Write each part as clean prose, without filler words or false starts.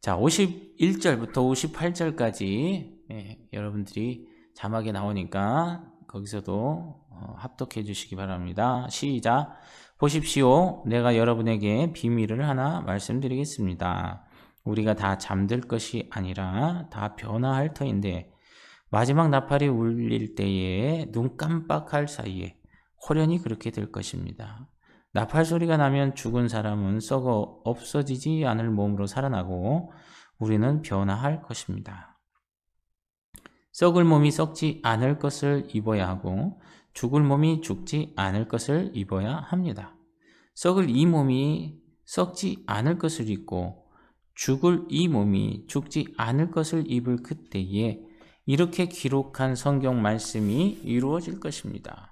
자, 51절부터 58절까지 여러분들이 자막에 나오니까 거기서도 합독해 주시기 바랍니다. 시작. 보십시오. 내가 여러분에게 비밀을 하나 말씀드리겠습니다. 우리가 다 잠들 것이 아니라 다 변화할 터인데 마지막 나팔이 울릴 때에 눈 깜빡할 사이에 호련히 그렇게 될 것입니다. 나팔 소리가 나면 죽은 사람은 썩어 없어지지 않을 몸으로 살아나고 우리는 변화할 것입니다. 썩을 몸이 썩지 않을 것을 입어야 하고 죽을 몸이 죽지 않을 것을 입어야 합니다. 썩을 이 몸이 썩지 않을 것을 입고 죽을 이 몸이 죽지 않을 것을 입을 그때에 이렇게 기록한 성경 말씀이 이루어질 것입니다.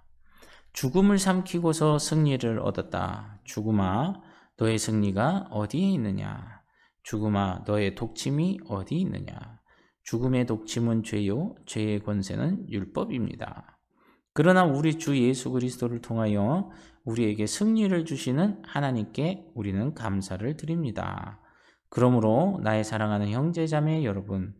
죽음을 삼키고서 승리를 얻었다. 죽음아, 너의 승리가 어디에 있느냐? 죽음아, 너의 독침이 어디 있느냐? 죽음의 독침은 죄요, 죄의 권세는 율법입니다. 그러나 우리 주 예수 그리스도를 통하여 우리에게 승리를 주시는 하나님께 우리는 감사를 드립니다. 그러므로 나의 사랑하는 형제자매 여러분,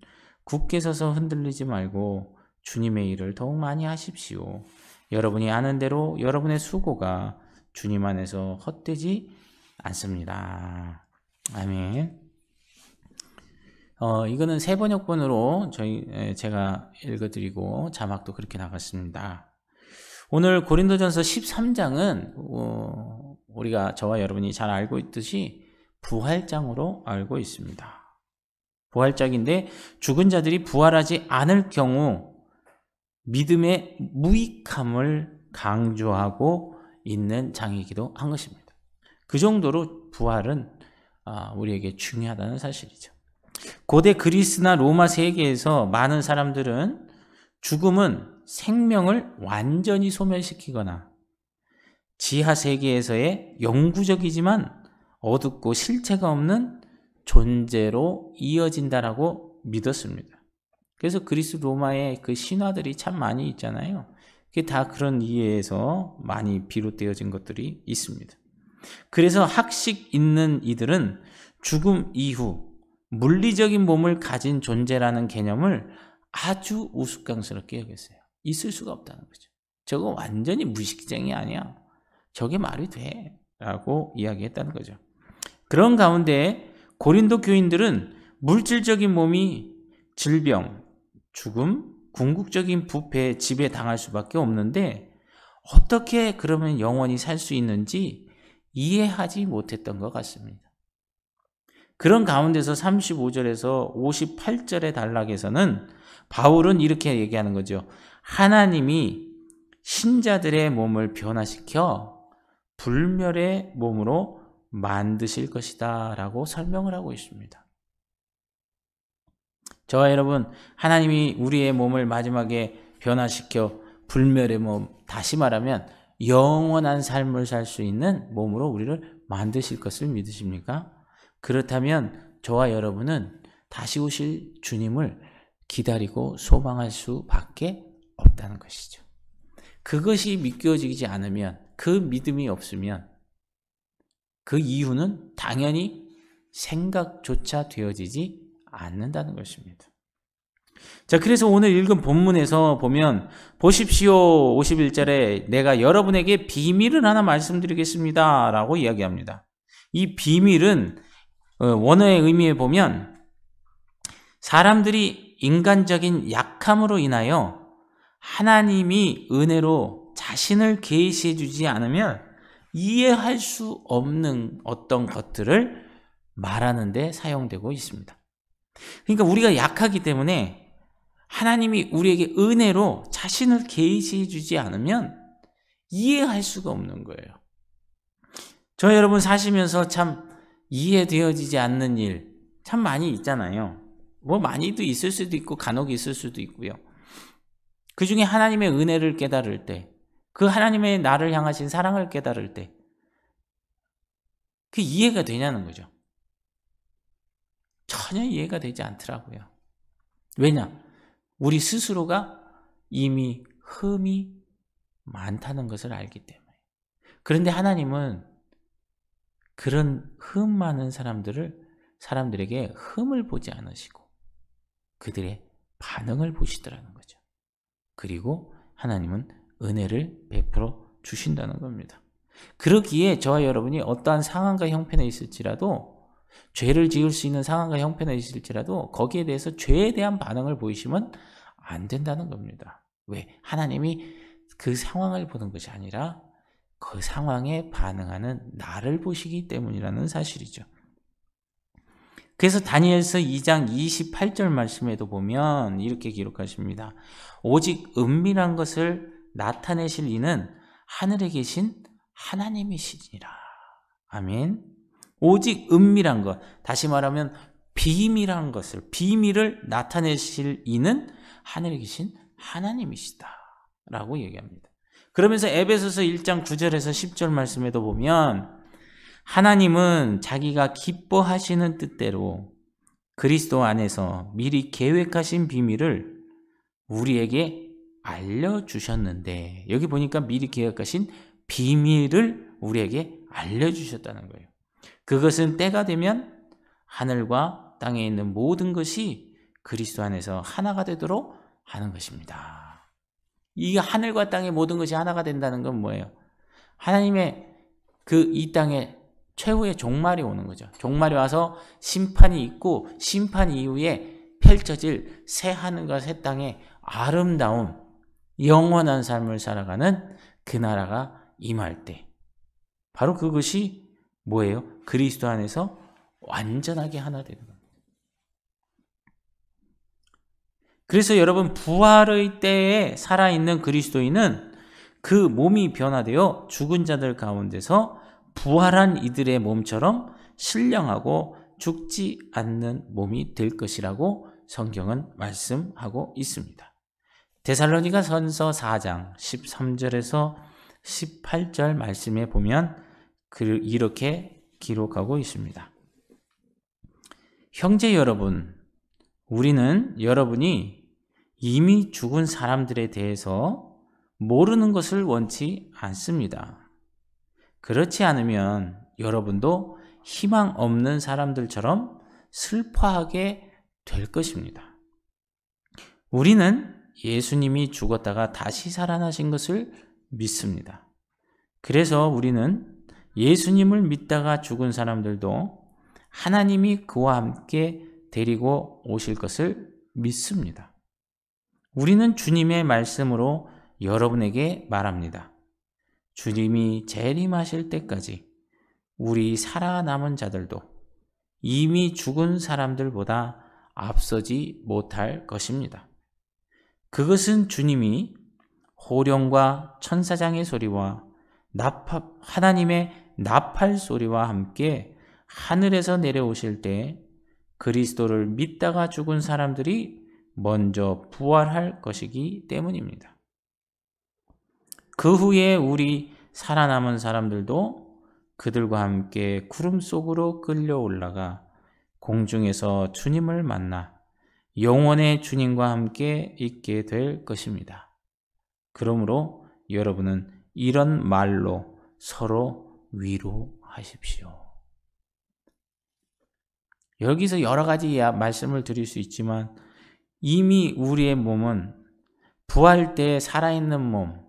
굳게 서서 흔들리지 말고 주님의 일을 더욱 많이 하십시오. 여러분이 아는 대로 여러분의 수고가 주님 안에서 헛되지 않습니다. 아멘. 이거는 새 번역본으로 제가 읽어드리고 자막도 그렇게 나갔습니다. 오늘 고린도전서 13장은 우리가 저와 여러분이 잘 알고 있듯이 부활장으로 알고 있습니다. 부활장인데 죽은 자들이 부활하지 않을 경우 믿음의 무익함을 강조하고 있는 장이기도 한 것입니다. 그 정도로 부활은 우리에게 중요하다는 사실이죠. 고대 그리스나 로마 세계에서 많은 사람들은 죽음은 생명을 완전히 소멸시키거나 지하 세계에서의 영구적이지만 어둡고 실체가 없는 존재로 이어진다라고 믿었습니다. 그래서 그리스 로마의 그 신화들이 참 많이 있잖아요. 그게 다 그런 이해에서 많이 비롯되어진 것들이 있습니다. 그래서 학식 있는 이들은 죽음 이후 물리적인 몸을 가진 존재라는 개념을 아주 우스꽝스럽게 여겼어요. 있을 수가 없다는 거죠. 저거 완전히 무식쟁이 아니야. 저게 말이 돼. 라고 이야기했다는 거죠. 그런 가운데 고린도 교인들은 물질적인 몸이 질병, 죽음, 궁극적인 부패에 지배당할 수밖에 없는데 어떻게 그러면 영원히 살 수 있는지 이해하지 못했던 것 같습니다. 그런 가운데서 35절에서 58절의 단락에서는 바울은 이렇게 얘기하는 거죠. 하나님이 신자들의 몸을 변화시켜 불멸의 몸으로 만드실 것이다 라고 설명을 하고 있습니다. 저와 여러분, 하나님이 우리의 몸을 마지막에 변화시켜 불멸의 몸, 다시 말하면 영원한 삶을 살 수 있는 몸으로 우리를 만드실 것을 믿으십니까? 그렇다면 저와 여러분은 다시 오실 주님을 기다리고 소망할 수밖에 없다는 것이죠. 그것이 믿겨지지 않으면, 그 믿음이 없으면 그 이유는 당연히 생각조차 되어지지 않는다는 것입니다. 자, 그래서 오늘 읽은 본문에서 보면 보십시오. 51절에 내가 여러분에게 비밀을 하나 말씀드리겠습니다 라고 이야기합니다. 이 비밀은 원어의 의미에 보면 사람들이 인간적인 약함으로 인하여 하나님이 은혜로 자신을 계시해 주지 않으면 이해할 수 없는 어떤 것들을 말하는 데 사용되고 있습니다. 그러니까 우리가 약하기 때문에 하나님이 우리에게 은혜로 자신을 계시해 주지 않으면 이해할 수가 없는 거예요. 저 여러분 사시면서 참 이해되어지지 않는 일 참 많이 있잖아요. 뭐 많이도 있을 수도 있고 간혹 있을 수도 있고요. 그 중에 하나님의 은혜를 깨달을 때, 그 하나님의 나를 향하신 사랑을 깨달을 때 그 이해가 되냐는 거죠. 전혀 이해가 되지 않더라고요. 왜냐? 우리 스스로가 이미 흠이 많다는 것을 알기 때문에. 그런데 하나님은 그런 흠 많은 사람들을 사람들에게 흠을 보지 않으시고 그들의 반응을 보시더라는 거죠. 그리고 하나님은 은혜를 베풀어 주신다는 겁니다. 그러기에 저와 여러분이 어떠한 상황과 형편에 있을지라도, 죄를 지을 수 있는 상황과 형편에 있을지라도 거기에 대해서 죄에 대한 반응을 보이시면 안 된다는 겁니다. 왜? 하나님이 그 상황을 보는 것이 아니라 그 상황에 반응하는 나를 보시기 때문이라는 사실이죠. 그래서 다니엘서 2장 28절 말씀에도 보면 이렇게 기록하십니다. 오직 은밀한 것을 나타내실 이는 하늘에 계신 하나님이시니라. 아멘. 오직 은밀한 것, 다시 말하면 비밀한 것을, 비밀을 나타내실 이는 하늘에 계신 하나님이시다 라고 얘기합니다. 그러면서 에베소서 1장 9절에서 10절 말씀에도 보면 하나님은 자기가 기뻐하시는 뜻대로 그리스도 안에서 미리 계획하신 비밀을 우리에게 알려주셨는데, 여기 보니까 미리 계획하신 비밀을 우리에게 알려주셨다는 거예요. 그것은 때가 되면 하늘과 땅에 있는 모든 것이 그리스도 안에서 하나가 되도록 하는 것입니다. 이 하늘과 땅의 모든 것이 하나가 된다는 건 뭐예요? 하나님의 이 땅에 최후의 종말이 오는 거죠. 종말이 와서 심판이 있고 심판 이후에 펼쳐질 새 하늘과 새 땅의 아름다운 영원한 삶을 살아가는 그 나라가 임할 때, 바로 그것이 뭐예요? 그리스도 안에서 완전하게 하나 되는 겁니다. 그래서 여러분, 부활의 때에 살아있는 그리스도인은 그 몸이 변화되어 죽은 자들 가운데서 부활한 이들의 몸처럼 신령하고 죽지 않는 몸이 될 것이라고 성경은 말씀하고 있습니다. 데살로니가전서 4장 13절에서 18절 말씀에 보면 이렇게 기록하고 있습니다. 형제 여러분, 우리는 여러분이 이미 죽은 사람들에 대해서 모르는 것을 원치 않습니다. 그렇지 않으면 여러분도 희망 없는 사람들처럼 슬퍼하게 될 것입니다. 우리는 예수님이 죽었다가 다시 살아나신 것을 믿습니다. 그래서 우리는 예수님을 믿다가 죽은 사람들도 하나님이 그와 함께 데리고 오실 것을 믿습니다. 우리는 주님의 말씀으로 여러분에게 말합니다. 주님이 재림하실 때까지 우리 살아남은 자들도 이미 죽은 사람들보다 앞서지 못할 것입니다. 그것은 주님이 호령과 천사장의 소리와 하나님의 나팔 소리와 함께 하늘에서 내려오실 때 그리스도를 믿다가 죽은 사람들이 먼저 부활할 것이기 때문입니다. 그 후에 우리 살아남은 사람들도 그들과 함께 구름 속으로 끌려 올라가 공중에서 주님을 만나 영원의 주님과 함께 있게 될 것입니다. 그러므로 여러분은 이런 말로 서로 위로하십시오. 여기서 여러 가지 말씀을 드릴 수 있지만 이미 우리의 몸은 부활 때 살아있는 몸,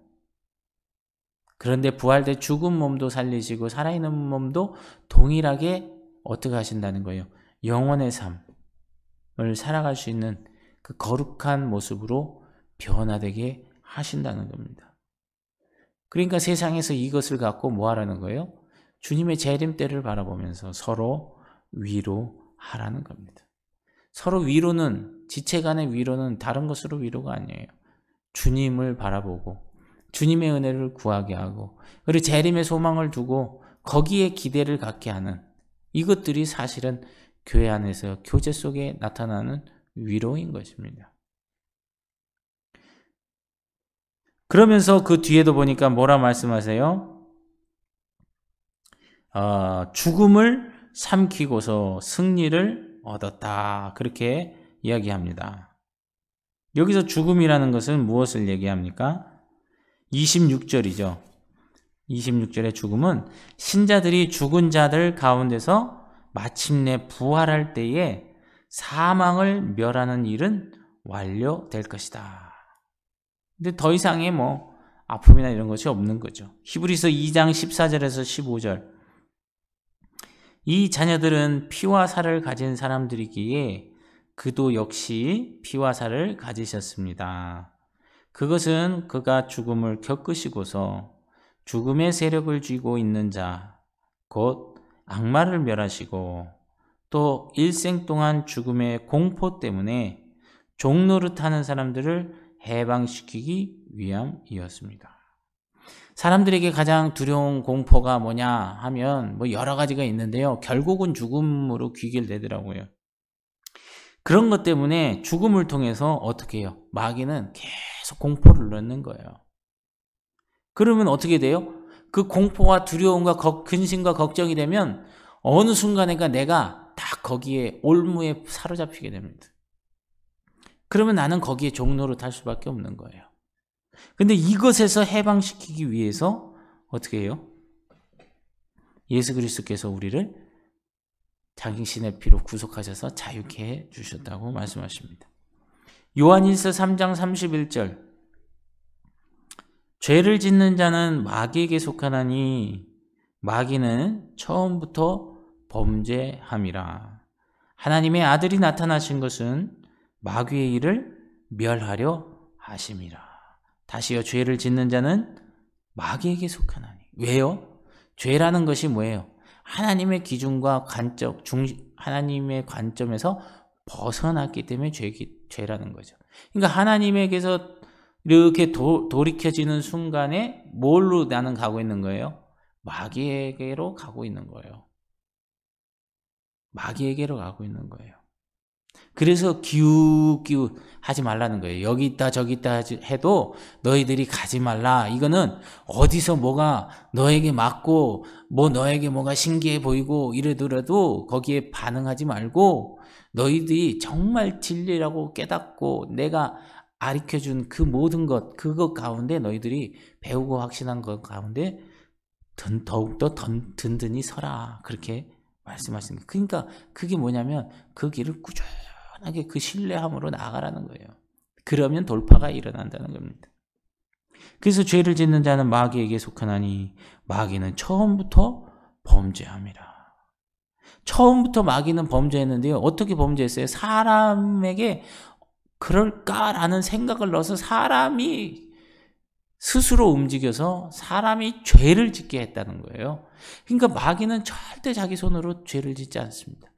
그런데 부활 때 죽은 몸도 살리시고 살아있는 몸도 동일하게 어떻게 하신다는 거예요? 영원의 삶을 살아갈 수 있는 그 거룩한 모습으로 변화되게 하신다는 겁니다. 그러니까 세상에서 이것을 갖고 뭐 하라는 거예요? 주님의 재림 때를 바라보면서 서로 위로하라는 겁니다. 서로 위로는, 지체 간의 위로는 다른 것으로 위로가 아니에요. 주님을 바라보고 주님의 은혜를 구하게 하고, 그리고 재림의 소망을 두고 거기에 기대를 갖게 하는, 이것들이 사실은 교회 안에서 교제 속에 나타나는 위로인 것입니다. 그러면서 그 뒤에도 보니까 뭐라 말씀하세요? 죽음을 삼키고서 승리를 얻었다, 그렇게 이야기합니다. 여기서 죽음이라는 것은 무엇을 얘기합니까? 26절이죠. 26절의 죽음은 신자들이 죽은 자들 가운데서 마침내 부활할 때에 사망을 멸하는 일은 완료될 것이다. 근데 더 이상의 아픔이나 이런 것이 없는 거죠. 히브리서 2장 14절에서 15절. 이 자녀들은 피와 살을 가진 사람들이기에 그도 역시 피와 살을 가지셨습니다. 그것은 그가 죽음을 겪으시고서 죽음의 세력을 쥐고 있는 자, 곧 악마를 멸하시고 또 일생 동안 죽음의 공포 때문에 종노릇하는 사람들을 해방시키기 위함이었습니다. 사람들에게 가장 두려운 공포가 뭐냐 하면 여러 가지가 있는데요. 결국은 죽음으로 귀결되더라고요. 그런 것 때문에 죽음을 통해서 어떻게 해요? 마귀는 계속 공포를 넣는 거예요. 그러면 어떻게 돼요? 그 공포와 두려움과 근심과 걱정이 되면 어느 순간인가 내가 딱 거기에 올무에 사로잡히게 됩니다. 그러면 나는 거기에 종노릇할 수밖에 없는 거예요. 근데 이것에서 해방시키기 위해서 어떻게 해요? 예수 그리스도께서 우리를 당신의 피로 구속하셔서 자유케 해 주셨다고 말씀하십니다. 요한일서 3장 31절. 죄를 짓는 자는 마귀에게 속하나니 마귀는 처음부터 범죄함이라. 하나님의 아들이 나타나신 것은 마귀의 일을 멸하려 하심이라. 다시요, 죄를 짓는 자는 마귀에게 속하나니. 왜요? 죄라는 것이 뭐예요? 하나님의 기준과 하나님의 관점에서 벗어났기 때문에 죄라는 거죠. 그러니까 하나님에게서 이렇게 돌이켜지는 순간에 뭘로 나는 가고 있는 거예요? 마귀에게로 가고 있는 거예요. 마귀에게로 가고 있는 거예요. 그래서 기웃기웃 하지 말라는 거예요. 여기 있다 저기 있다 해도 너희들이 가지 말라. 이거는 어디서 뭐가 너에게 맞고 너에게 뭐가 신기해 보이고 이러더라도 거기에 반응하지 말고 너희들이 정말 진리라고 깨닫고 내가 가르쳐준 그 모든 것, 그것 가운데 너희들이 배우고 확신한 것 가운데 더욱더 든든히 서라. 그렇게 말씀하시는 거예요. 그러니까 그게 뭐냐면 그 길을 꾸준하게 그 신뢰함으로 나아가라는 거예요. 그러면 돌파가 일어난다는 겁니다. 그래서 죄를 짓는 자는 마귀에게 속하나니 마귀는 처음부터 범죄함이라. 처음부터 마귀는 범죄했는데요. 어떻게 범죄했어요? 사람에게 그럴까라는 생각을 넣어서 사람이 스스로 움직여서 사람이 죄를 짓게 했다는 거예요. 그러니까 마귀는 절대 자기 손으로 죄를 짓지 않습니다.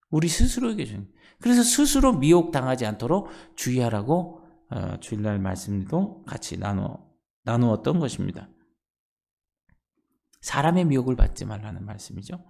우리 스스로에게 죄. 그래서 스스로 미혹당하지 않도록 주의하라고 주일날 말씀도 같이 나누었던 것입니다. 사람의 미혹을 받지 말라는 말씀이죠.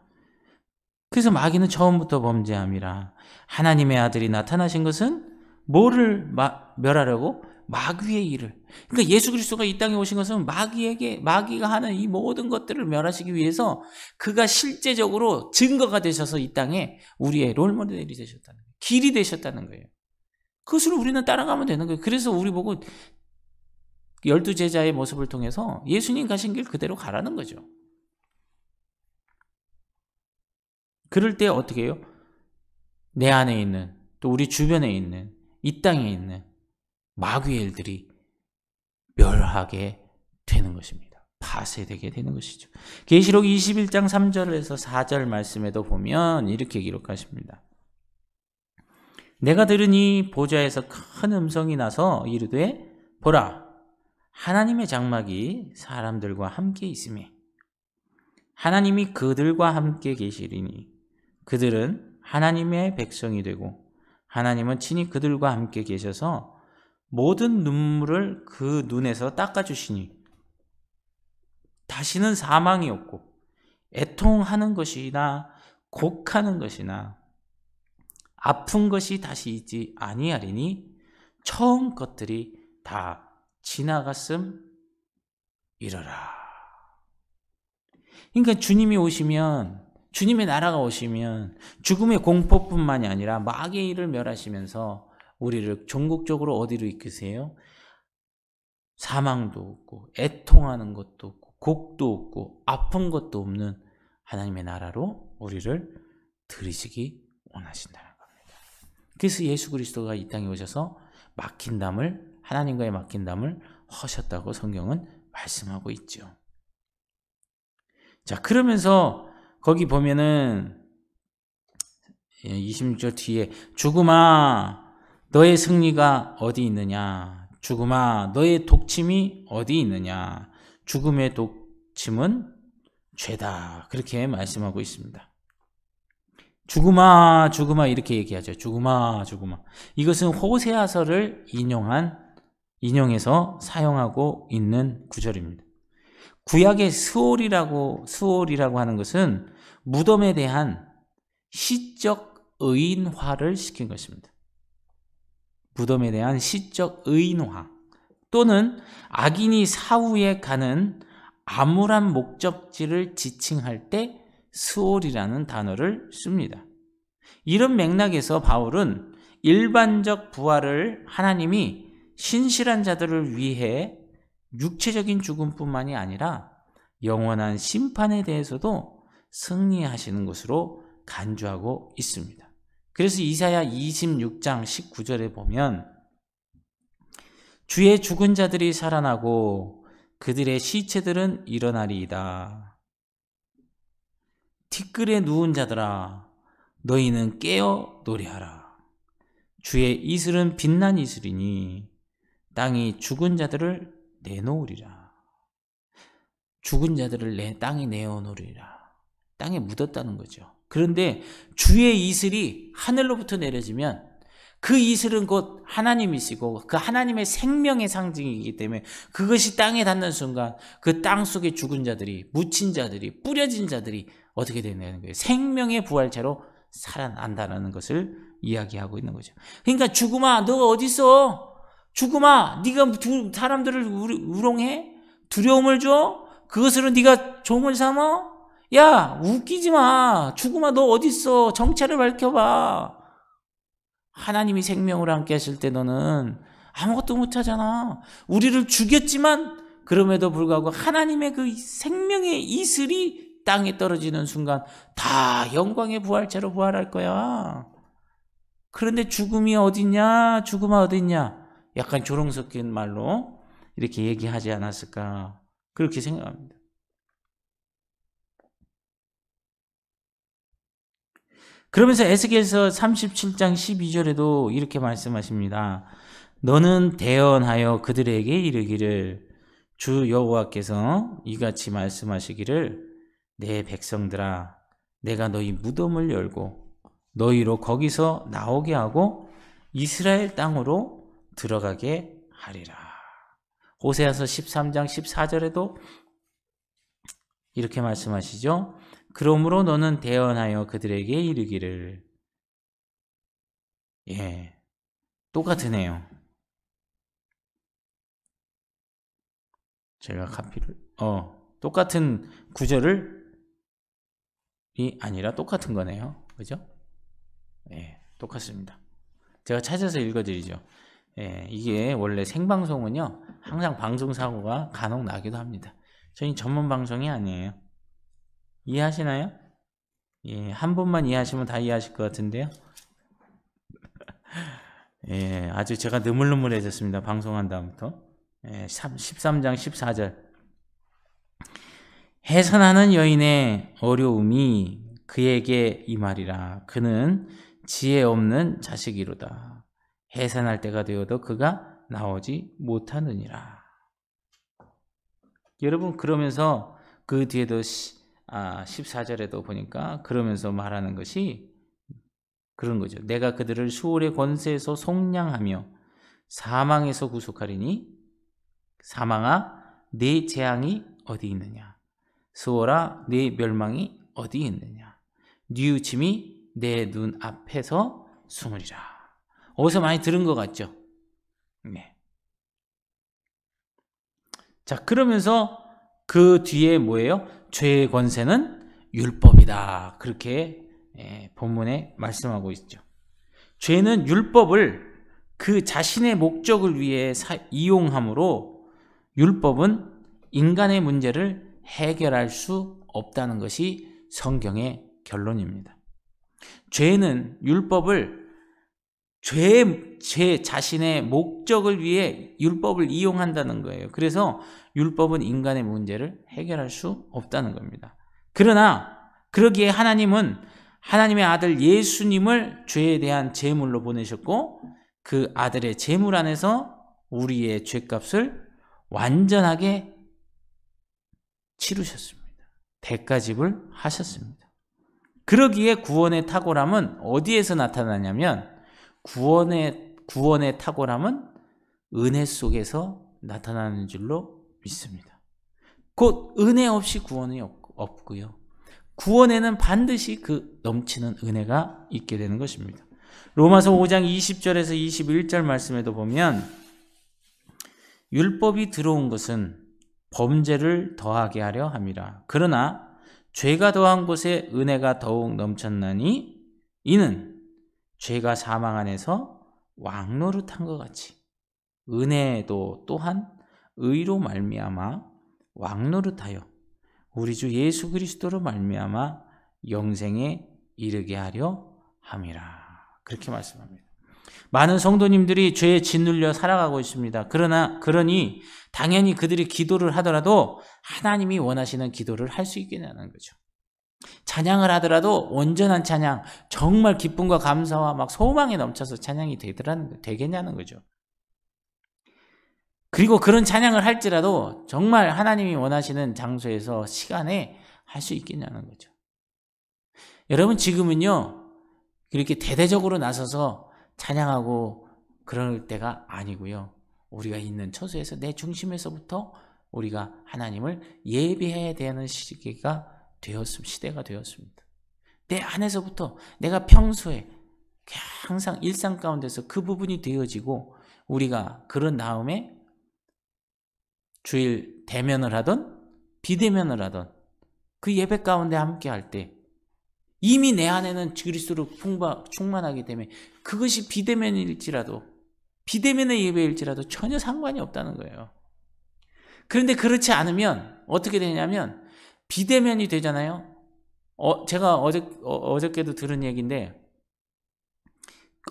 그래서 마귀는 처음부터 범죄함이라. 하나님의 아들이 나타나신 것은 뭐를 멸하려고? 마귀의 일을. 그러니까 예수 그리스도가 이 땅에 오신 것은 마귀가 하는 이 모든 것들을 멸하시기 위해서 그가 실제적으로 증거가 되셔서 이 땅에 우리의 롤모델이 되셨다는 거예요. 길이 되셨다는 거예요. 그것을 우리는 따라가면 되는 거예요. 그래서 우리 보고 12제자의 모습을 통해서 예수님 가신 길 그대로 가라는 거죠. 그럴 때 어떻게 해요? 내 안에 있는, 또 우리 주변에 있는, 이 땅에 있는 마귀의 일들이 멸하게 되는 것입니다. 파쇄되게 되는 것이죠. 계시록 21장 3절에서 4절 말씀에도 보면 이렇게 기록하십니다. 내가 들으니 보좌에서 큰 음성이 나서 이르되 보라, 하나님의 장막이 사람들과 함께 있으며 하나님이 그들과 함께 계시리니 그들은 하나님의 백성이 되고 하나님은 친히 그들과 함께 계셔서 모든 눈물을 그 눈에서 닦아주시니 다시는 사망이 없고 애통하는 것이나 곡하는 것이나 아픈 것이 다시 있지 아니하리니 처음 것들이 다 지나갔음 이러라. 그러니까 주님이 오시면, 주님의 나라가 오시면 죽음의 공포뿐만이 아니라 마귀의 일을 멸하시면서 우리를 종국적으로 어디로 이끄세요? 사망도 없고 애통하는 것도 없고 곡도 없고 아픈 것도 없는 하나님의 나라로 우리를 들이시기 원하신다는 겁니다. 그래서 예수 그리스도가 이 땅에 오셔서 하나님과의 맡긴 담을 하셨다고 성경은 말씀하고 있죠. 자, 그러면서 거기 보면은 26절 뒤에 죽음아 너의 승리가 어디 있느냐, 죽음아 너의 독침이 어디 있느냐, 죽음의 독침은 죄다, 그렇게 말씀하고 있습니다. 죽음아 죽음아 이렇게 얘기하죠. 죽음아 죽음아. 이것은 호세아서를 인용해서 사용하고 있는 구절입니다. 구약의 스올이라고 하는 것은 무덤에 대한 시적 의인화를 시킨 것입니다. 무덤에 대한 시적 의인화, 또는 악인이 사후에 가는 암울한 목적지를 지칭할 때 스올이라는 단어를 씁니다. 이런 맥락에서 바울은 일반적 부활을 하나님이 신실한 자들을 위해 육체적인 죽음뿐만이 아니라 영원한 심판에 대해서도 승리하시는 것으로 간주하고 있습니다. 그래서 이사야 26장 19절에 보면 주의 죽은 자들이 살아나고 그들의 시체들은 일어나리이다. 티끌에 누운 자들아 너희는 깨어 노래하라. 주의 이슬은 빛난 이슬이니 땅이 죽은 자들을 내놓으리라. 죽은 자들을 땅에 내어놓으리라. 땅에 묻었다는 거죠. 그런데 주의 이슬이 하늘로부터 내려지면 그 이슬은 곧 하나님이시고 그 하나님의 생명의 상징이기 때문에 그것이 땅에 닿는 순간 그 땅 속에 죽은 자들이, 묻힌 자들이, 뿌려진 자들이 어떻게 되는 거예요? 생명의 부활체로 살아난다는 것을 이야기하고 있는 거죠. 그러니까 죽음아 너가 어디 있어? 죽음아 네가 사람들을 우롱해? 두려움을 줘? 그것으로 네가 종을 삼아? 야 웃기지 마. 죽음아 너 어디 있어? 정체를 밝혀봐. 하나님이 생명으로 함께 하실 때 너는 아무것도 못하잖아. 우리를 죽였지만 그럼에도 불구하고 하나님의 그 생명의 이슬이 땅에 떨어지는 순간 다 영광의 부활체로 부활할 거야. 그런데 죽음이 어딨냐? 죽음아 어딨냐? 약간 조롱 섞인 말로 이렇게 얘기하지 않았을까, 그렇게 생각합니다. 그러면서 에스겔서 37장 12절에도 이렇게 말씀하십니다. 너는 대언하여 그들에게 이르기를 주 여호와께서 이같이 말씀하시기를 내 백성들아 내가 너희 무덤을 열고 너희로 거기서 나오게 하고 이스라엘 땅으로 들어가게 하리라. 호세아서 13장 14절에도 이렇게 말씀하시죠. 그러므로 너는 대언하여 그들에게 이르기를. 똑같으네요. 제가 똑같은 구절을 아니라 똑같은 거네요. 그죠? 똑같습니다. 제가 찾아서 읽어드리죠. 이게 원래 생방송은요 항상 방송사고가 간혹 나기도 합니다. 저희 전문 방송이 아니에요. 이해하시나요? 한 번만 이해하시면 다 이해하실 것 같은데요. 아주 제가 느물느물해졌습니다. 방송한 다음부터. 13장 14절. 해산하는 여인의 어려움이 그에게 임하리라. 그는 지혜 없는 자식이로다. 해산할 때가 되어도 그가 나오지 못하느니라. 여러분, 그러면서 그 뒤에도 14절에도 보니까 그러면서 말하는 것이 그런 거죠. 내가 그들을 수월의 권세에서 속량하며 사망에서 구속하리니 사망아 네 재앙이 어디 있느냐, 수월아 네 멸망이 어디 있느냐, 뉘우침이 내 눈 앞에서 숨으리라. 어디서 많이 들은 것 같죠? 네. 자, 그러면서 그 뒤에 뭐예요? 죄의 권세는 율법이다. 그렇게 본문에 말씀하고 있죠. 죄는 율법을 그 자신의 목적을 위해 이용함으로 율법은 인간의 문제를 해결할 수 없다는 것이 성경의 결론입니다. 죄는 율법을 죄 자신의 목적을 위해 율법을 이용한다는 거예요. 그래서 율법은 인간의 문제를 해결할 수 없다는 겁니다. 그러나 그러기에 하나님은 하나님의 아들 예수님을 죄에 대한 제물로 보내셨고 그 아들의 제물 안에서 우리의 죄값을 완전하게 치르셨습니다. 대가집을 하셨습니다. 그러기에 구원의 탁월함은 어디에서 나타나냐면 구원의 탁월함은 은혜 속에서 나타나는 줄로 믿습니다. 곧 은혜 없이 구원이 없고요. 구원에는 반드시 그 넘치는 은혜가 있게 되는 것입니다. 로마서 5장 20절에서 21절 말씀에도 보면 율법이 들어온 것은 범죄를 더하게 하려 함이라. 그러나 죄가 더한 곳에 은혜가 더욱 넘쳤나니 이는 죄가 사망 안에서 왕노릇한 것 같이 은혜도 또한 의로 말미암아 왕노릇하여 우리 주 예수 그리스도로 말미암아 영생에 이르게 하려 함이라. 그렇게 말씀합니다. 많은 성도님들이 죄에 짓눌려 살아가고 있습니다. 그러니 당연히 그들이 기도를 하더라도 하나님이 원하시는 기도를 할 수 있게 되는 거죠. 찬양을 하더라도 온전한 찬양, 정말 기쁨과 감사와 막 소망에 넘쳐서 찬양이 되겠냐는 거죠. 그리고 그런 찬양을 할지라도 정말 하나님이 원하시는 장소에서 시간에 할 수 있겠냐는 거죠. 여러분 지금은요 그렇게 대대적으로 나서서 찬양하고 그럴 때가 아니고요. 우리가 있는 처소에서 내 중심에서부터 우리가 하나님을 예배해야 되는 시대가 되었습니다. 내 안에서부터 내가 평소에 항상 일상 가운데서 그 부분이 되어지고 우리가 그런 다음에 주일 대면을 하던 비대면을 하던 그 예배 가운데 함께 할 때 이미 내 안에는 그리스도로 충만하기 때문에 그것이 비대면일지라도 비대면의 예배일지라도 전혀 상관이 없다는 거예요. 그런데 그렇지 않으면 어떻게 되냐면 비대면이 되잖아요. 제가 어저께도 들은 얘기인데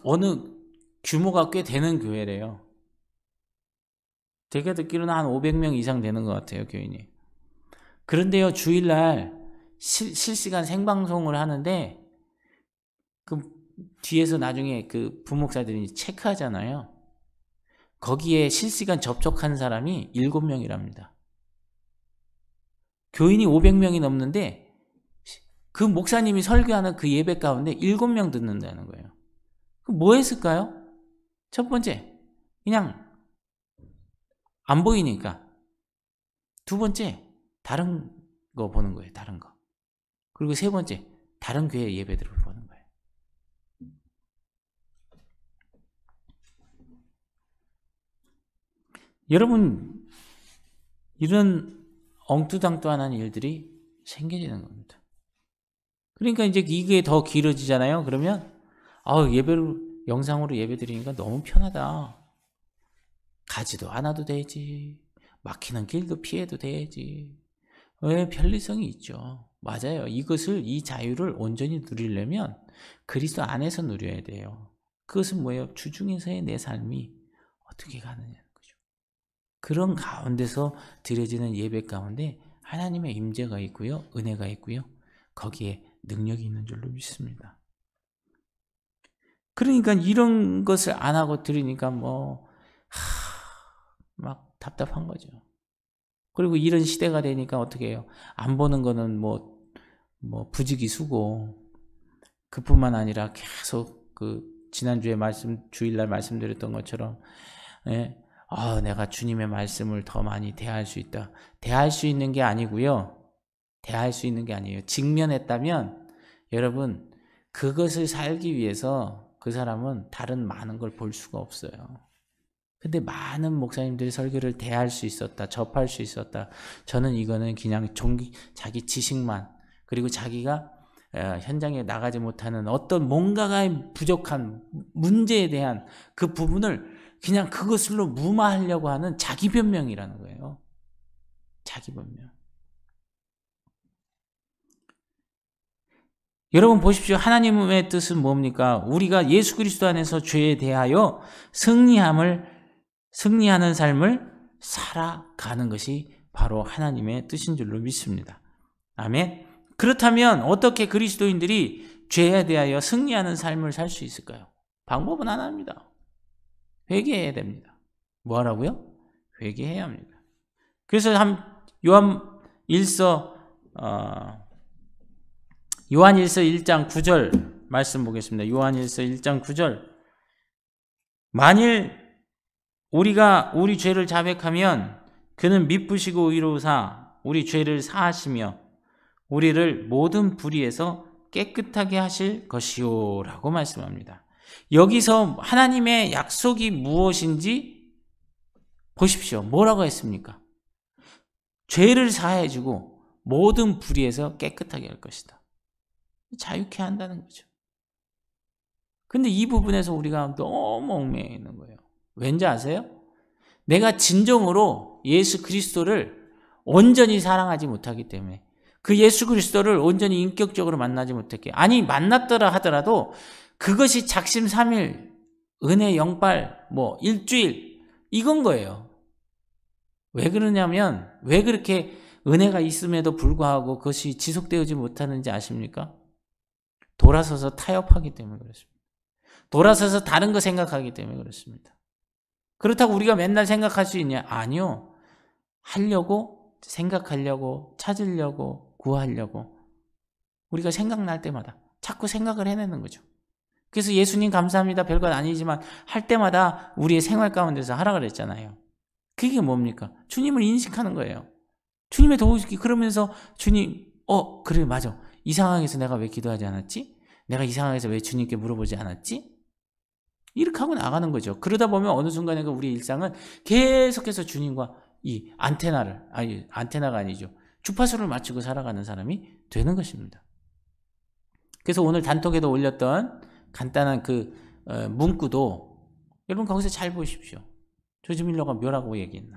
어느 규모가 꽤 되는 교회래요. 제가 듣기로는 한 500명 이상 되는 것 같아요, 교인이. 그런데요, 주일날 실시간 생방송을 하는데 그 뒤에서 나중에 그 부목사들이 체크하잖아요. 거기에 실시간 접촉한 사람이 7명이랍니다. 교인이 500명이 넘는데 그 목사님이 설교하는 그 예배 가운데 7명 듣는다는 거예요. 그럼 뭐 했을까요? 첫 번째, 그냥 안 보이니까. 두 번째, 다른 거 보는 거예요. 다른 거. 그리고 세 번째, 다른 교회 예배들을 보는 거예요. 여러분, 이런 엉뚱당뚱한 일들이 생겨지는 겁니다. 그러니까 이제 이게 더 길어지잖아요. 그러면 예배를 영상으로 예배드리니까 너무 편하다. 가지도 않아도 되지. 막히는 길도 피해도 되지. 왜 편리성이 있죠. 맞아요. 이 자유를 온전히 누리려면 그리스도 안에서 누려야 돼요. 그것은 뭐예요? 주중에서의 내 삶이 어떻게 가느냐는 거죠. 그런 가운데서 드려지는 예배 가운데 하나님의 임재가 있고요. 은혜가 있고요. 거기에 능력이 있는 줄로 믿습니다. 그러니까 이런 것을 안 하고 드리니까 막 답답한 거죠. 그리고 이런 시대가 되니까 어떻게 해요? 안 보는 거는 부지기 수고. 그뿐만 아니라 계속 지난주에 주일날 말씀드렸던 것처럼, 내가 주님의 말씀을 더 많이 대할 수 있다. 대할 수 있는 게 아니고요. 대할 수 있는 게 아니에요. 직면했다면 여러분 그것을 살기 위해서 그 사람은 다른 많은 걸 볼 수가 없어요. 근데 많은 목사님들이 설교를 대할 수 있었다, 접할 수 있었다. 저는 이거는 그냥 자기 지식만, 그리고 자기가 현장에 나가지 못하는 어떤 뭔가가 부족한 문제에 대한 그 부분을 그냥 그것으로 무마하려고 하는 자기 변명이라는 거예요. 자기 변명. 여러분 보십시오. 하나님의 뜻은 뭡니까? 우리가 예수 그리스도 안에서 죄에 대하여 승리하는 삶을 살아가는 것이 바로 하나님의 뜻인 줄로 믿습니다. 아멘. 그렇다면 어떻게 그리스도인들이 죄에 대하여 승리하는 삶을 살 수 있을까요? 방법은 하나입니다. 회개해야 됩니다. 뭐 하라고요? 회개해야 합니다. 그래서 요한일서 1장 9절 말씀 보겠습니다. 요한일서 1장 9절. 만일 우리가 우리 죄를 자백하면 그는 미쁘시고 의로우사 우리 죄를 사하시며 우리를 모든 불의에서 깨끗하게 하실 것이요 라고 말씀합니다. 여기서 하나님의 약속이 무엇인지 보십시오. 뭐라고 했습니까? 죄를 사해주고 모든 불의에서 깨끗하게 할 것이다. 자유케 한다는 거죠. 근데 이 부분에서 우리가 너무 얽매여 있는 거예요. 왠지 아세요? 내가 진정으로 예수 그리스도를 온전히 사랑하지 못하기 때문에, 그 예수 그리스도를 온전히 인격적으로 만나지 못했기에, 아니 만났더라 하더라도 그것이 작심 3일, 은혜 영발, 일주일 이건 거예요. 왜 그러냐면, 왜 그렇게 은혜가 있음에도 불구하고 그것이 지속되지 못하는지 아십니까? 돌아서서 타협하기 때문에 그렇습니다. 돌아서서 다른 거 생각하기 때문에 그렇습니다. 그렇다고 우리가 맨날 생각할 수 있냐? 아니요. 하려고, 생각하려고, 찾으려고, 구하려고 우리가 생각날 때마다 자꾸 생각을 해내는 거죠. 그래서 예수님 감사합니다. 별것 아니지만 할 때마다 우리의 생활 가운데서 하라 그랬잖아요. 그게 뭡니까? 주님을 인식하는 거예요. 주님의 도우시기. 그러면서 주님, 그래 맞아. 이 상황에서 내가 왜 기도하지 않았지? 내가 이 상황에서 왜 주님께 물어보지 않았지? 이렇게 하고 나가는 거죠. 그러다 보면 어느 순간에 우리 일상은 계속해서 주님과 이 안테나가 아니죠. 주파수를 맞추고 살아가는 사람이 되는 것입니다. 그래서 오늘 단톡에도 올렸던 간단한 문구도 여러분 거기서 잘 보십시오. 조지 밀러가 뭐라고 얘기했나.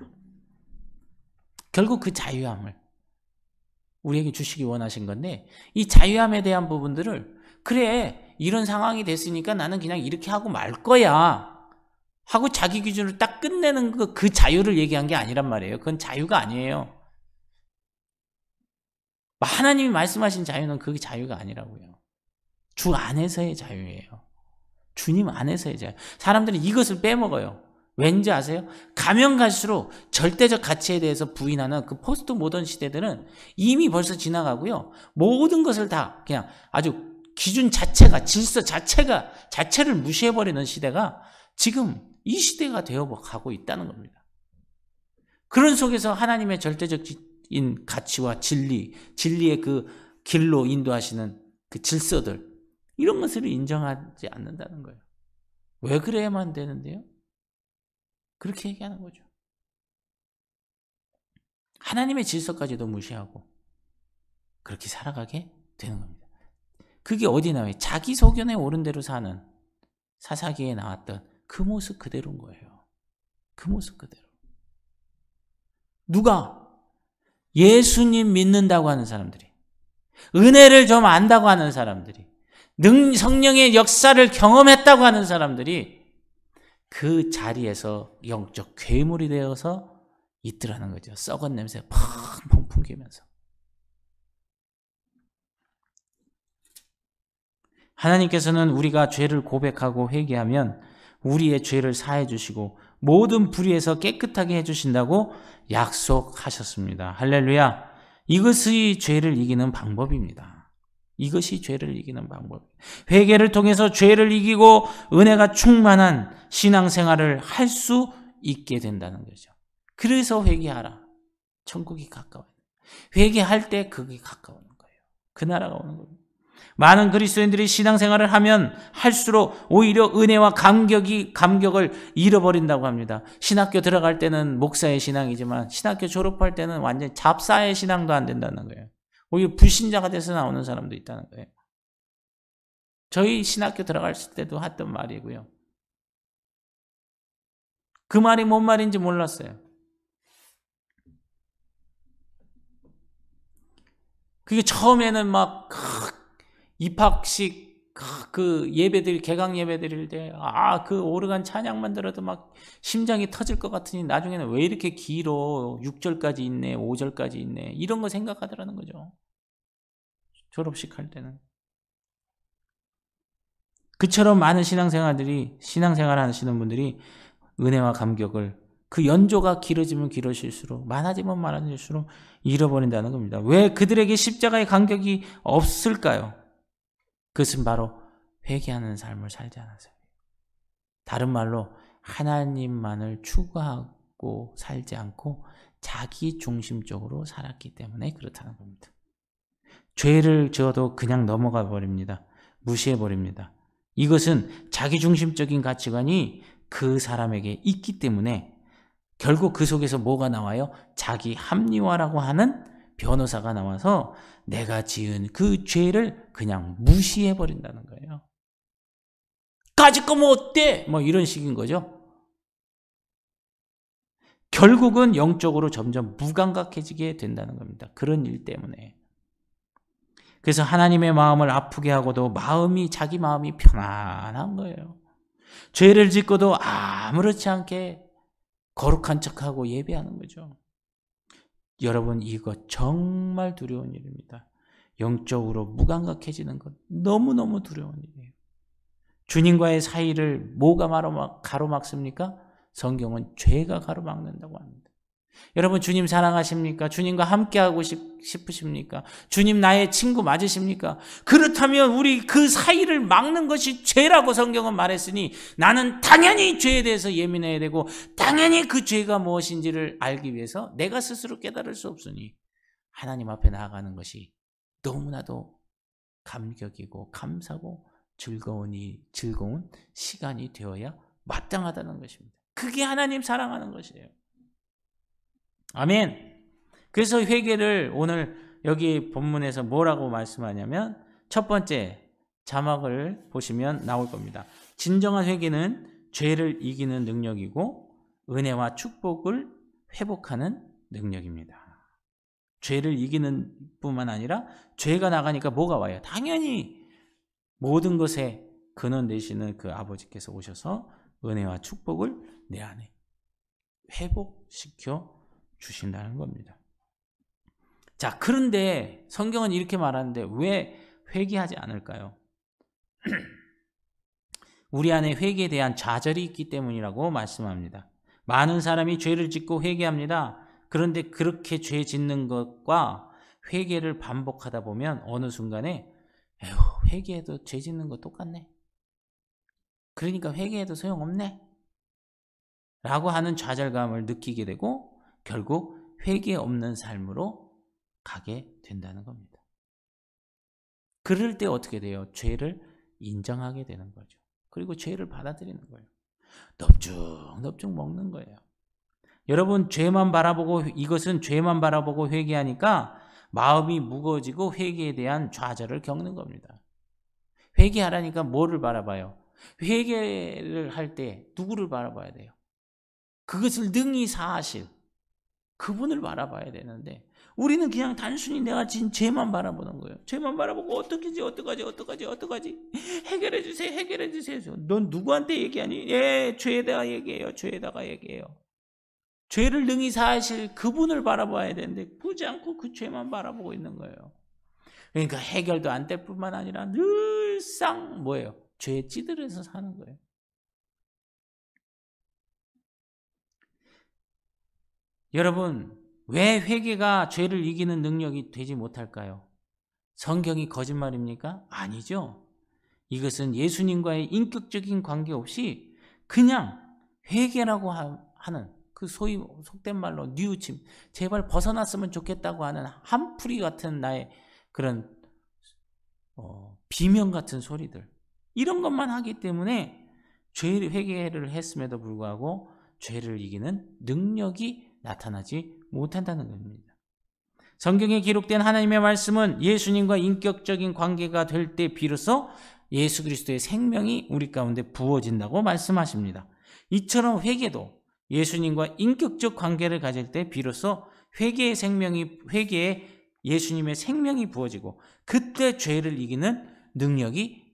결국 그 자유함을 우리에게 주시기 원하신 건데, 이 자유함에 대한 부분들을, 그래 이런 상황이 됐으니까 나는 그냥 이렇게 하고 말 거야 하고 자기 기준으로 딱 끝내는 그 자유를 얘기한 게 아니란 말이에요. 그건 자유가 아니에요. 하나님이 말씀하신 자유는 그게 자유가 아니라고요. 주 안에서의 자유예요. 주님 안에서의 자유. 사람들이 이것을 빼먹어요. 왠지 아세요? 가면 갈수록 절대적 가치에 대해서 부인하는 그 포스트 모던 시대들은 이미 벌써 지나가고요. 모든 것을 다 그냥 아주 기준 자체가, 질서 자체를 무시해버리는 시대가 지금 이 시대가 되어가고 있다는 겁니다. 그런 속에서 하나님의 절대적인 가치와 진리의 그 길로 인도하시는 그 질서들, 이런 것을 인정하지 않는다는 거예요. 왜 그래야만 되는데요? 그렇게 얘기하는 거죠. 하나님의 질서까지도 무시하고 그렇게 살아가게 되는 겁니다. 그게 어디 나와요? 자기 소견에 옳은 대로 사는, 사사기에 나왔던 그 모습 그대로인 거예요. 그 모습 그대로. 누가? 예수님 믿는다고 하는 사람들이, 은혜를 좀 안다고 하는 사람들이, 성령의 역사를 경험했다고 하는 사람들이 그 자리에서 영적 괴물이 되어서 있더라는 거죠. 썩은 냄새 펑펑 풍기면서. 하나님께서는 우리가 죄를 고백하고 회개하면 우리의 죄를 사해 주시고 모든 불의에서 깨끗하게 해주신다고 약속하셨습니다. 할렐루야. 이것이 죄를 이기는 방법입니다. 이것이 죄를 이기는 방법. 회개를 통해서 죄를 이기고 은혜가 충만한 신앙생활을 할 수 있게 된다는 거죠. 그래서 회개하라. 천국이 가까워요. 회개할 때 그게 가까워는 거예요. 그 나라가 오는 겁니다. 많은 그리스도인들이 신앙생활을 하면 할수록 오히려 은혜와 감격을 잃어버린다고 합니다. 신학교 들어갈 때는 목사의 신앙이지만 신학교 졸업할 때는 완전히 잡사의 신앙도 안 된다는 거예요. 오히려 불신자가 돼서 나오는 사람도 있다는 거예요. 저희 신학교 들어갔을 때도 했던 말이고요. 그 말이 뭔 말인지 몰랐어요. 그게 처음에는 막 입학식 그 예배들, 개강 예배 드릴 때, 그 오르간 찬양만 들어도 막 심장이 터질 것 같으니 나중에는 왜 이렇게 길어? 6절까지 있네, 5절까지 있네. 이런 거 생각하더라는 거죠. 졸업식 할 때는. 그처럼 많은 신앙생활 하시는 분들이 은혜와 감격을 그 연조가 길어지면 길어질수록, 많아지면 많아질수록 잃어버린다는 겁니다. 왜 그들에게 십자가의 감격이 없을까요? 그것은 바로 회개하는 삶을 살지 않아서요. 다른 말로 하나님만을 추구하고 살지 않고 자기 중심적으로 살았기 때문에 그렇다는 겁니다. 죄를 지어도 그냥 넘어가 버립니다. 무시해 버립니다. 이것은 자기 중심적인 가치관이 그 사람에게 있기 때문에 결국 그 속에서 뭐가 나와요? 자기 합리화라고 하는 변호사가 나와서 내가 지은 그 죄를 그냥 무시해 버린다는 거예요. 까짓 거면 어때? 뭐 이런 식인 거죠. 결국은 영적으로 점점 무감각해지게 된다는 겁니다. 그런 일 때문에. 그래서 하나님의 마음을 아프게 하고도 자기 마음이 편안한 거예요. 죄를 짓고도 아무렇지 않게 거룩한 척하고 예배하는 거죠. 여러분, 이거 정말 두려운 일입니다. 영적으로 무감각해지는 것 너무너무 두려운 일이에요. 주님과의 사이를 뭐가 가로막습니까? 성경은 죄가 가로막는다고 합니다. 여러분, 주님 사랑하십니까? 주님과 함께하고 싶으십니까? 주님 나의 친구 맞으십니까? 그렇다면 우리 그 사이를 막는 것이 죄라고 성경은 말했으니 나는 당연히 죄에 대해서 예민해야 되고 당연히 그 죄가 무엇인지를 알기 위해서 내가 스스로 깨달을 수 없으니 하나님 앞에 나아가는 것이 너무나도 감격이고 감사고 즐거운 시간이 되어야 마땅하다는 것입니다. 그게 하나님 사랑하는 것이에요. 아멘. 그래서 회개를 오늘 여기 본문에서 뭐라고 말씀하냐면 첫 번째 자막을 보시면 나올 겁니다. 진정한 회개는 죄를 이기는 능력이고 은혜와 축복을 회복하는 능력입니다. 죄를 이기는 뿐만 아니라 죄가 나가니까 뭐가 와요? 당연히 모든 것에 근원 되시는 그 아버지께서 오셔서 은혜와 축복을 내 안에 회복시켜 주신다는 겁니다. 자, 그런데 성경은 이렇게 말하는데 왜 회개하지 않을까요? 우리 안에 회개에 대한 좌절이 있기 때문이라고 말씀합니다. 많은 사람이 죄를 짓고 회개합니다. 그런데 그렇게 죄 짓는 것과 회개를 반복하다 보면 어느 순간에 회개해도 죄 짓는 거 똑같네. 그러니까 회개해도 소용없네. 라고 하는 좌절감을 느끼게 되고 결국 회개 없는 삶으로 가게 된다는 겁니다. 그럴 때 어떻게 돼요? 죄를 인정하게 되는 거죠. 그리고 죄를 받아들이는 거예요. 넙죽 먹는 거예요. 여러분, 이것은 죄만 바라보고 회개하니까 마음이 무거워지고 회개에 대한 좌절을 겪는 겁니다. 회개하라니까 뭐를 바라봐요? 회개를 할 때 누구를 바라봐야 돼요? 그것을 능히 사하실 그분을 바라봐야 되는데 우리는 그냥 단순히 내가 진 죄만 바라보는 거예요. 죄만 바라보고 어떡하지 해결해 주세요. 넌 누구한테 얘기하니? 죄에다가 얘기해요. 죄를 능히 사하실 그분을 바라봐야 되는데 보지 않고 그 죄만 바라보고 있는 거예요. 그러니까 해결도 안 될 뿐만 아니라 늘상 뭐예요? 죄에 찌들어서 사는 거예요. 여러분, 왜 회개가 죄를 이기는 능력이 되지 못할까요? 성경이 거짓말입니까? 아니죠. 이것은 예수님과의 인격적인 관계 없이 그냥 회개라고 하는 그 소위 속된 말로 뉘우침, 제발 벗어났으면 좋겠다고 하는 한풀이 같은 나의 그런 비명 같은 소리들, 이런 것만 하기 때문에 회개를 했음에도 불구하고 죄를 이기는 능력이 나타나지 못한다는 겁니다. 성경에 기록된 하나님의 말씀은 예수님과 인격적인 관계가 될 때 비로소 예수 그리스도의 생명이 우리 가운데 부어진다고 말씀하십니다. 이처럼 회개도 예수님과 인격적 관계를 가질 때 비로소 회개에 예수님의 생명이 부어지고 그때 죄를 이기는 능력이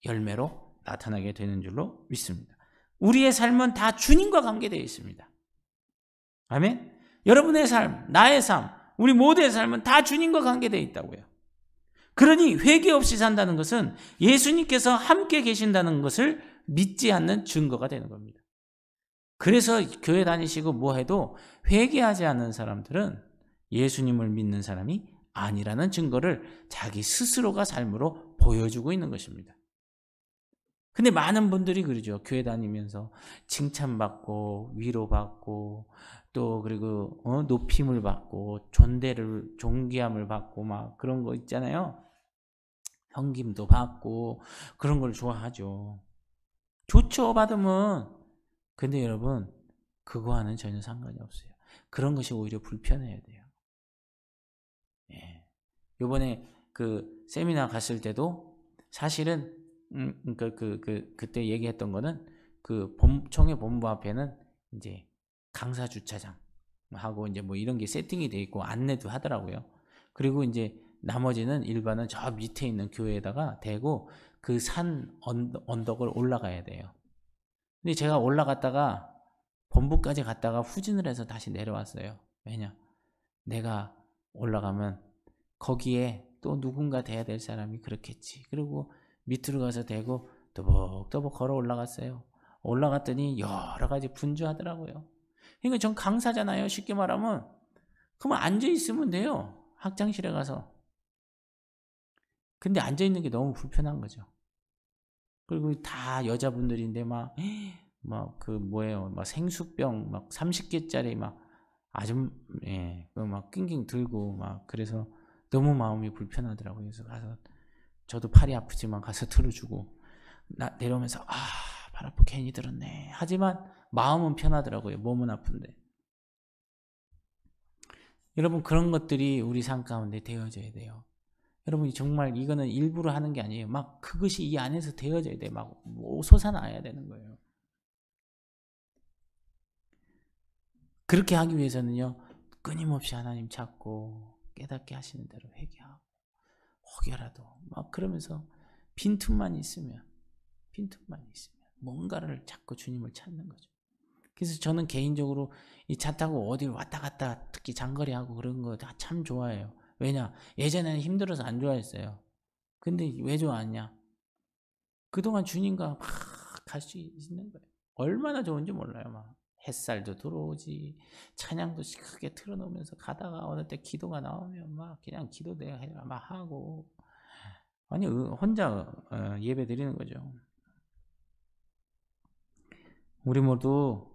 열매로 나타나게 되는 줄로 믿습니다. 우리의 삶은 다 주님과 관계되어 있습니다. 아멘. 여러분의 삶, 나의 삶, 우리 모두의 삶은 다 주님과 관계되어 있다고요. 그러니 회개 없이 산다는 것은 예수님께서 함께 계신다는 것을 믿지 않는 증거가 되는 겁니다. 그래서 교회 다니시고 뭐 해도 회개하지 않는 사람들은 예수님을 믿는 사람이 아니라는 증거를 자기 스스로가 삶으로 보여주고 있는 것입니다. 근데 많은 분들이 그러죠. 교회 다니면서 칭찬받고 위로받고 또 그리고 높임을 받고 존귀함을 받고 막 그런 거 있잖아요. 섬김도 받고 그런 걸 좋아하죠. 좋죠, 받으면. 근데 여러분, 그거와는 전혀 상관이 없어요. 그런 것이 오히려 불편해야 돼요. 예. 요번에 그 세미나 갔을 때도 사실은 그때 얘기했던 거는 그 총회 본부 앞에는 이제 강사 주차장 하고 이제 뭐 이런 게 세팅이 돼 있고 안내도 하더라고요. 그리고 이제 나머지는 일반은 저 밑에 있는 교회에다가 대고 그 산 언덕을 올라가야 돼요. 근데 제가 올라갔다가 본부까지 갔다가 후진을 해서 다시 내려왔어요. 왜냐? 내가 올라가면 거기에 또 누군가 돼야 될 사람이 그렇겠지. 그리고 밑으로 가서 대고 또박또박 걸어 올라갔어요. 올라갔더니 여러 가지 분주하더라고요. 그러니까 전 강사잖아요. 쉽게 말하면. 그러면 앉아있으면 돼요. 학장실에 가서. 근데 앉아있는 게 너무 불편한 거죠. 그리고 다 여자분들인데 막 생수병 막 30개짜리 막 막 낑낑 들고 막 그래서 너무 마음이 불편하더라고요. 그래서 가서 저도 팔이 아프지만 가서 들어주고 내려오면서 발 아파 괜히 들었네. 하지만 마음은 편하더라고요. 몸은 아픈데. 여러분 그런 것들이 우리 삶 가운데 되어져야 돼요. 여러분 정말 이거는 일부러 하는 게 아니에요. 막 그것이 이 안에서 되어져야 돼. 막 솟아나야 되는 거예요. 그렇게 하기 위해서는요. 끊임없이 하나님 찾고 깨닫게 하시는 대로 회개하고 혹여라도 막 그러면서 빈틈만 있으면 뭔가를 자꾸 주님을 찾는 거죠. 그래서 저는 개인적으로 이 차 타고 어딜 왔다 갔다 특히 장거리하고 그런 거 참 좋아해요. 왜냐? 예전에는 힘들어서 안 좋아했어요. 근데 왜 좋아하냐? 그동안 주님과 막 갈 수 있는 거예요. 얼마나 좋은지 몰라요. 막 햇살도 들어오지, 찬양도 크게 틀어놓으면서 가다가 어느 때 기도가 나오면 막 그냥 기도 내가 막 하고 아니 혼자 예배 드리는 거죠. 우리 모두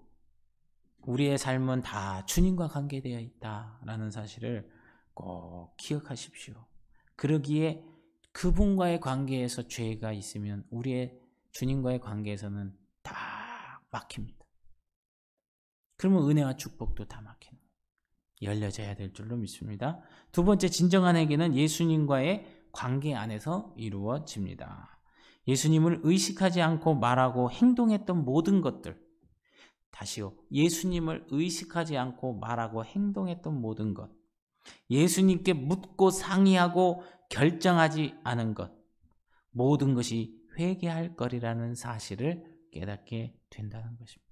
우리의 삶은 다 주님과 관계되어 있다라는 사실을 꼭 기억하십시오. 그러기에 그분과의 관계에서 죄가 있으면 우리의 주님과의 관계에서는 다 막힙니다. 그러면 은혜와 축복도 다 막히는 거예요. 열려져야 될 줄로 믿습니다. 두 번째, 진정한 회개는 예수님과의 관계 안에서 이루어집니다. 예수님을 의식하지 않고 말하고 행동했던 모든 것들, 다시요. 예수님을 의식하지 않고 말하고 행동했던 모든 것, 예수님께 묻고 상의하고 결정하지 않은 것, 모든 것이 회개할 거리라는 사실을 깨닫게 된다는 것입니다.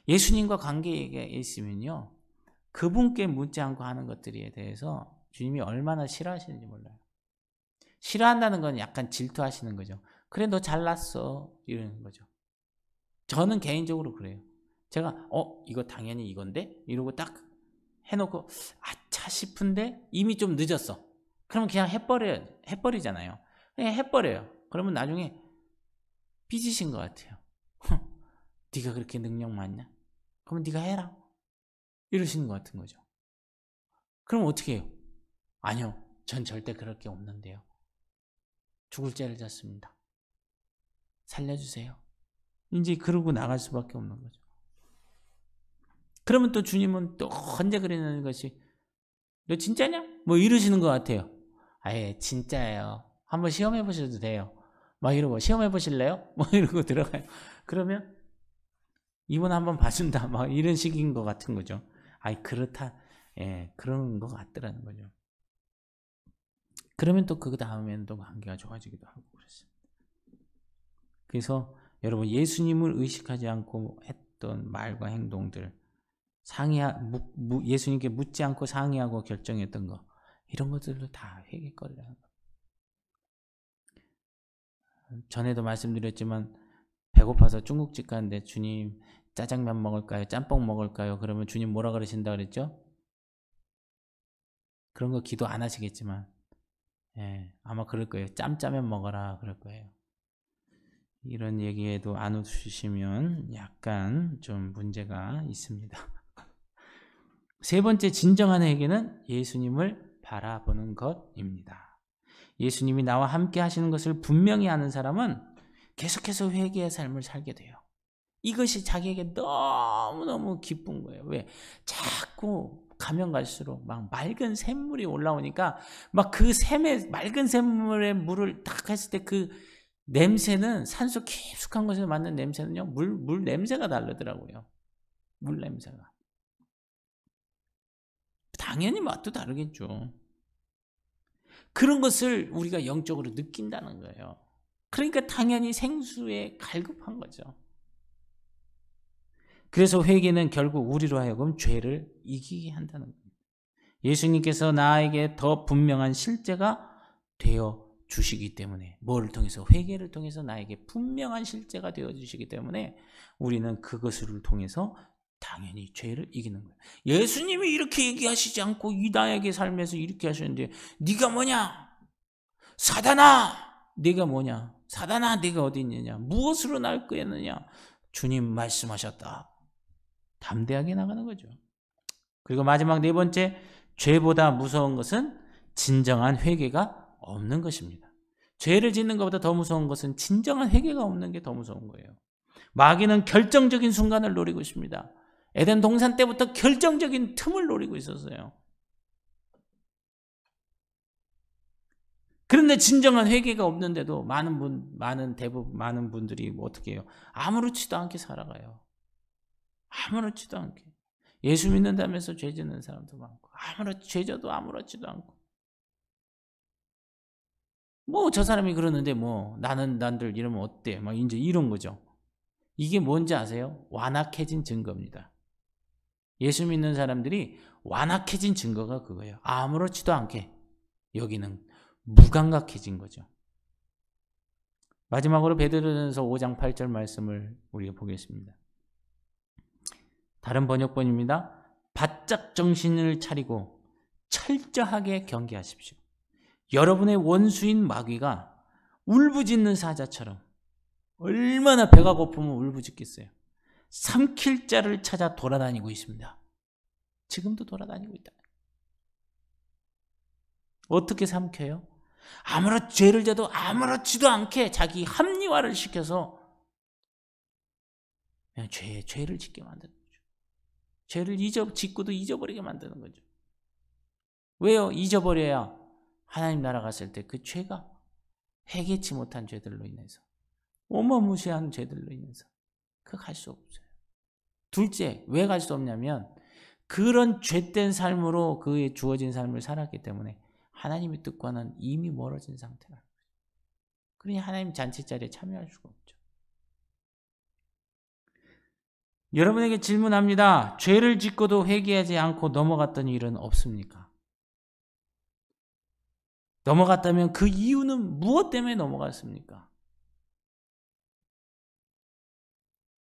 예수님과 관계에 있으면요, 그분께 묻지 않고 하는 것들에 대해서 주님이 얼마나 싫어하시는지 몰라요. 싫어한다는 건 약간 질투하시는 거죠. 그래, 너 잘났어. 이러는 거죠. 저는 개인적으로 그래요. 제가 이거 당연히 이건데? 이러고 딱 해놓고 아차 싶은데 이미 좀 늦었어. 그러면 그냥 해버리잖아요. 그냥 해버려요. 그러면 나중에 삐지신 것 같아요. 네가 그렇게 능력 많냐? 그러면 네가 해라. 이러시는 것 같은 거죠. 그럼 어떻게 해요? 아니요. 전 절대 그럴 게 없는데요. 죽을 죄를 졌습니다. 살려주세요. 이제 그러고 나갈 수밖에 없는 거죠. 그러면 또 주님은 또 언제 그러는 것이 너 진짜냐? 뭐 이러시는 것 같아요. 아예 진짜예요. 한번 시험해 보셔도 돼요. 막 이러고 시험해 보실래요? 뭐 이러고 들어가요. 그러면 이번 한번 봐준다. 막 이런 식인 것 같은 거죠. 아이 그렇다. 예, 그런 것 같더라는 거죠. 그러면 또 그 다음에는 또 관계가 좋아지기도 하고 그랬어요. 그래서 여러분 예수님을 의식하지 않고 했던 말과 행동들, 예수님께 묻지 않고 상의하고 결정했던 거, 이런 것들도 다 회개거리라는 거. 전에도 말씀드렸지만 배고파서 중국집 가는데 주님 짜장면 먹을까요? 짬뽕 먹을까요? 그러면 주님 뭐라 그러신다 그랬죠? 그런 거 기도 안 하시겠지만 아마 그럴 거예요. 짬짜면 먹어라 그럴 거예요. 이런 얘기에도 안 웃으시면 약간 좀 문제가 있습니다. 세 번째 진정한 회개는 예수님을 바라보는 것입니다. 예수님이 나와 함께 하시는 것을 분명히 아는 사람은 계속해서 회개의 삶을 살게 돼요. 이것이 자기에게 너무너무 기쁜 거예요. 왜? 자꾸 가면 갈수록 막 맑은 샘물이 올라오니까 막 그 맑은 샘물에 물을 딱 했을 때 그 냄새는 산소 깊숙한 곳에서 맡는 냄새는요, 물 냄새가 다르더라고요. 물 냄새가. 당연히 맛도 다르겠죠. 그런 것을 우리가 영적으로 느낀다는 거예요. 그러니까 당연히 생수에 갈급한 거죠. 그래서 회개는 결국 우리로 하여금 죄를 이기게 한다는 겁니다. 예수님께서 나에게 더 분명한 실제가 되어 주시기 때문에, 뭐를 통해서? 회개를 통해서 나에게 분명한 실제가 되어 주시기 때문에 우리는 그것을 통해서 당연히 죄를 이기는 거예요. 예수님이 이렇게 얘기하시지 않고 이 나에게 삶에서 이렇게 하셨는데 네가 뭐냐? 사단아! 네가 뭐냐? 사단아, 네가 어디 있느냐? 무엇으로 날 끄였느냐? 주님 말씀하셨다. 담대하게 나가는 거죠. 그리고 마지막 네 번째, 죄보다 무서운 것은 진정한 회개가 없는 것입니다. 죄를 짓는 것보다 더 무서운 것은 진정한 회개가 없는 게 더 무서운 거예요. 마귀는 결정적인 순간을 노리고 있습니다. 에덴 동산 때부터 결정적인 틈을 노리고 있었어요. 그런데 진정한 회개가 없는데도 많은 분들이 어떻게 해요? 아무렇지도 않게 살아가요. 아무렇지도 않게. 예수 믿는다면서 죄 짓는 사람도 많고, 죄져도 아무렇지도 않고. 뭐 저 사람이 그러는데 뭐 난들 이러면 어때? 막 이제 이런 거죠. 이게 뭔지 아세요? 완악해진 증거입니다. 예수 믿는 사람들이 완악해진 증거가 그거예요. 아무렇지도 않게 여기는 무감각해진 거죠. 마지막으로 베드로전서 5장 8절 말씀을 우리가 보겠습니다. 다른 번역본입니다. 바짝 정신을 차리고 철저하게 경계하십시오. 여러분의 원수인 마귀가 울부짖는 사자처럼, 얼마나 배가 고프면 울부짖겠어요. 삼킬 자를 찾아 돌아다니고 있습니다. 지금도 돌아다니고 있다. 어떻게 삼켜요? 죄를 져도 아무렇지도 않게 자기 합리화를 시켜서 그냥 죄를 짓게 만드는 거죠. 죄를 짓고도 잊어버리게 만드는 거죠. 왜요? 잊어버려야 하나님 나라 갔을 때 그 죄가 회개치 못한 죄들로 인해서, 어마무시한 죄들로 인해서 그거 갈 수 없어요. 둘째, 왜 갈 수 없냐면 그런 죄된 삶으로 그의 주어진 삶을 살았기 때문에 하나님의 뜻과는 이미 멀어진 상태라는 거죠. 그러니 하나님 잔치 자리에 참여할 수가 없죠. 여러분에게 질문합니다. 죄를 짓고도 회개하지 않고 넘어갔던 일은 없습니까? 넘어갔다면 그 이유는 무엇 때문에 넘어갔습니까?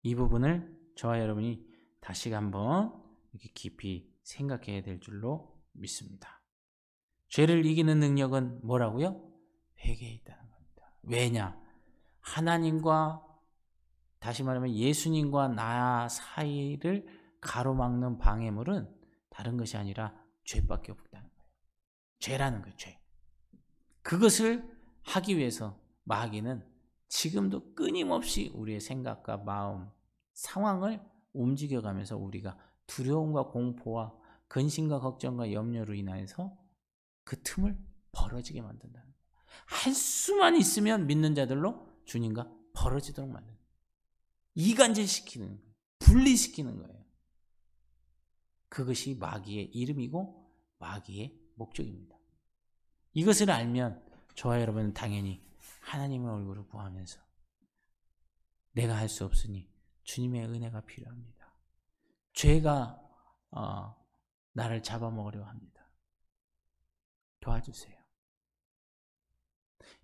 이 부분을 저와 여러분이 다시 한번 이렇게 깊이 생각해야 될 줄로 믿습니다. 죄를 이기는 능력은 뭐라고요? 회개에 있다는 겁니다. 왜냐? 하나님과, 다시 말하면 예수님과 나 사이를 가로막는 방해물은 다른 것이 아니라 죄밖에 없다는 거예요. 죄라는 거예요. 죄. 그것을 하기 위해서 마귀는 지금도 끊임없이 우리의 생각과 마음, 상황을 움직여가면서 우리가 두려움과 공포와 근심과 걱정과 염려로 인해서 그 틈을 벌어지게 만든다는 거예요. 할 수만 있으면 믿는 자들로 주님과 벌어지도록 만드는 거예요. 이간질시키는 거예요. 분리시키는 거예요. 그것이 마귀의 이름이고 마귀의 목적입니다. 이것을 알면 저와 여러분은 당연히 하나님의 얼굴을 구하면서 내가 할 수 없으니 주님의 은혜가 필요합니다. 죄가 나를 잡아먹으려 합니다. 도와주세요.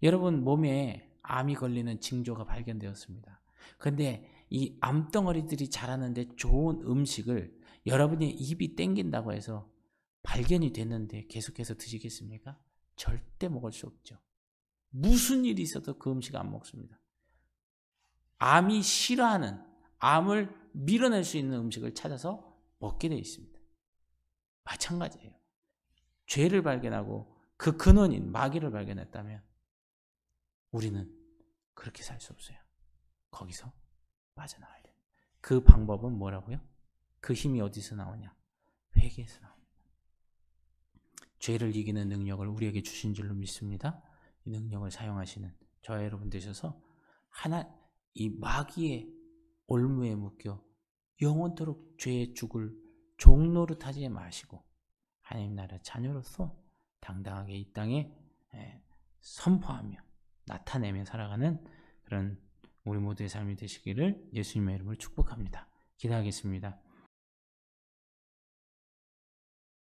여러분 몸에 암이 걸리는 징조가 발견되었습니다. 그런데 이 암덩어리들이 자라는데 좋은 음식을 여러분의 입이 땡긴다고 해서 발견이 됐는데 계속해서 드시겠습니까? 절대 먹을 수 없죠. 무슨 일이 있어도 그 음식 안 먹습니다. 암이 싫어하는, 암을 밀어낼 수 있는 음식을 찾아서 먹게 되어 있습니다. 마찬가지예요. 죄를 발견하고 그 근원인 마귀를 발견했다면 우리는 그렇게 살 수 없어요. 거기서 빠져나와야 돼요. 그 방법은 뭐라고요? 그 힘이 어디서 나오냐? 회개에서 나옵니다. 죄를 이기는 능력을 우리에게 주신 줄로 믿습니다. 이 능력을 사용하시는 저와 여러분 되셔서 이 마귀의 올무에 묶여 영원토록 죄에 죽을 종노릇하지 마시고 하나님 나라 자녀로서 당당하게 이 땅에 선포하며 나타내며 살아가는 그런 우리 모두의 삶이 되시기를 예수님의 이름으로 축복합니다. 기도하겠습니다.